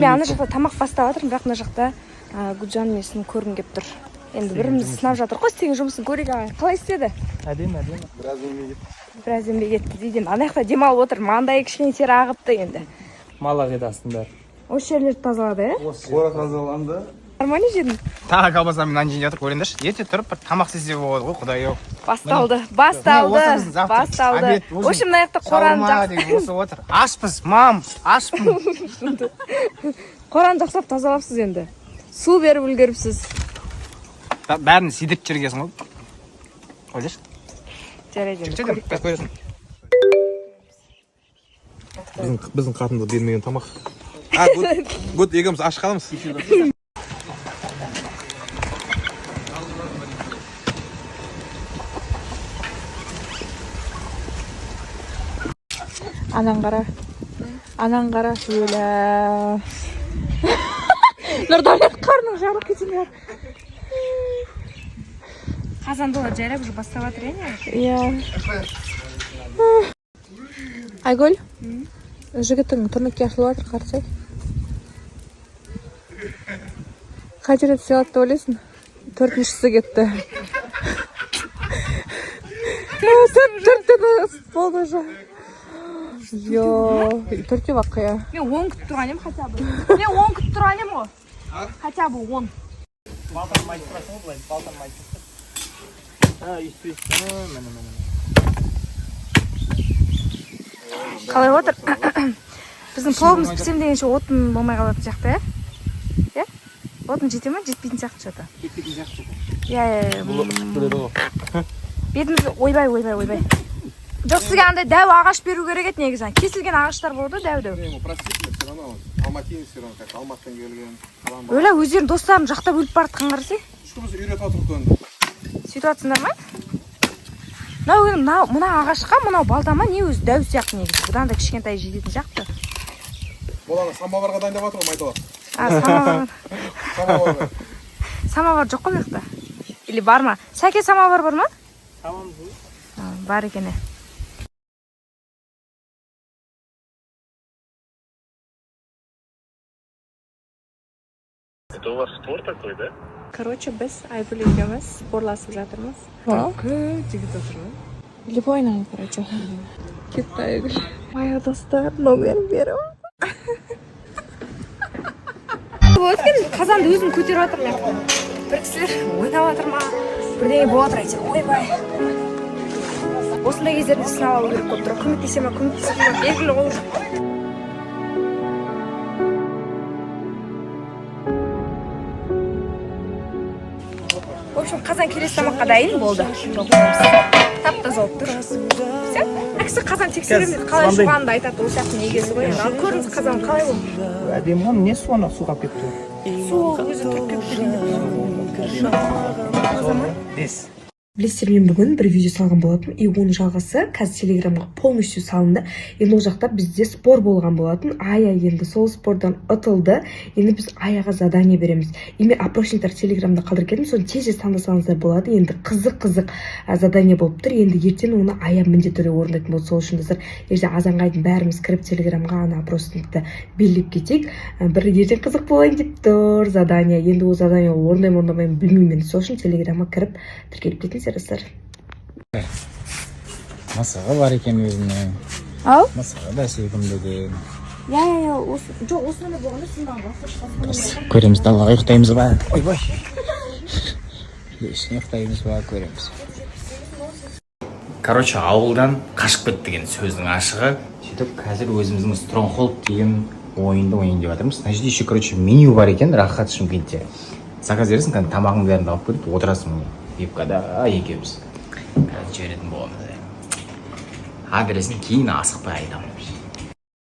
Мен ана жақта тамақ бастап жатырмын, бірақ мына жақта Гүлжан несін көргім келіп тұр. Енді біріміз сынап жатыр ғой, істеген жұмысын көрейік. Қалай істеді? Әдемі. Біраз еңбек етті дейді. Ана жақта демалып отыр. Маңдайы кішкене тері ағыпты енді. Мал ағидасының бәрі. Осы жерлерді тазалады, Қора тазаланды. Нормально жедің? Тағы колбасамен нан жеп жатыр, көріңдерші. Ерте тұрып бір тамақ істесе болады ғой, құдай ау. Басталды. В общем, мына жақта қораны жақсылап. Ашпыз, мам, ашпын. Қораны жақсылап тазалапсыз енді. Су беріп үлгеріпсіз. Бәрін сидіріп жергесің ғой. Ойлашы. Жарайды. Біздің қатынды бермеген тамақ. Гүт егіміз аш қаламыз. Анан қара шөлі. Нұрдәулет қарның жарық кетіңдер. Қазанды жайлап уже бастап жатыр, Иә. Айгүл, жігіттің турникке ашылып жатыр, қарасай. Қай жерде сыйлады деп ойлайсың? 4-шісі кетті. Төрттен болды уже. Төртке бақ қия. Мен 10 күтіп тұрған ем, хотя бы. Мен 10 күтіп тұрған ем ғой. Хотя бы 10. Балтан майып тұрасың ғой, былай, балтан майып тұрасың. Қалай отыр? Біздің пловымыз пісем дегенше отын болмай қалатын сияқты, е? Отын жете ма? Жетпейтін сияқты жата. Кетпейтін сияқты. Бетіміз ойбай. Жоқ, сізге андай дәу ағаш беру керек еді негізі. Кесілген ағаштар болды, дәу. Алматин все равно, как Алматтан келген. Өлі өздерін достарын жақтап өліп баратқан қарсы? Ешкіміз үйретіп отырып енді. Сөйтіп атсыңдар ма? Мына ағашқа, мынау балтама не өзі дәу сияқты негізі. Бұдан да кішкентай жететін сияқты. Оланы самоварға дайындап жатыр ғой, Майтала. Самовар жоқ қой мықты. Или бар ма? Сәке самовар бар ма? Бар екен. Это у вас спор такой, да? Короче, біз Айгүл екеуміз спорласып жатырмыз. Жігіт отыр ма? Любой ойнайды, короче. Кетті Айгүл. Моя достар, номер беру. Қазанды өзім көтеріп жатырмын. Бір кісілер ойнап жатыр ма? Бірдеңе болып жатыр әйтеуір. Ойбай. Осындай кездерде сынап алу керек болып тұр. Көмектесе ма, белгілі ғой. В общем, қазан келесі тамаққа дайын болды. Тап-таза болып тұр. Все? Әксі қазан тексереміз, қалай жуғанды айтады, ол сияқты негізі ғой. Көріңіз қазан қалай болды? Әдемі ғой, не суына суға кетті? Су өзі тұрып кетті. Білесіздер, мен бүгін бір видео салған болатын, и оның жалғасы қазір телеграмға полностью салынды. Енді ол жақта бізде спор болған болатын. Ая енді сол спордан ұтылды. Енді біз Аяға задание береміз. И мен опросниктар телеграмда қалдырып кеттім, соны тез таңдасаңыздар болады. Енді қызық задание болып тұр. Енді ертең оны Ая міндетті түрде орындайтын болды. Сол үшін достар, ертең азанға дейін бәріміз кіріп телеграмға ана опросникті белгілеп кетейік. Бір ертең қызық болайын деп тұр задание. Енді ол задание орындаймын білмеймін. Сол үшін телеграмға кіріп тіркеліп кетіңіз. Масаға бар екен өзіне. Ау? Масаға да сүйкімдеген. Жоқ, осында болғанда сындан Көреміз, далаға ұйықтаймыз ба? Ойбай. Ұйықтаймыз ба, көреміз. Короче, ауылдан қашып кетті деген сөздің ашығы. Сөйтіп, қазір өзіміздің Стронгхолд деген ойынды ойын деп жатырмыз. Мына жерде еще, короче, меню бар екен, рахат Шымкентте. Заказ бересің, тамағың бәрін алып келіп отырасың. Випкада екеуміз. Қазір жіберетін боламыз. Адресін кейін асықпай айтамын.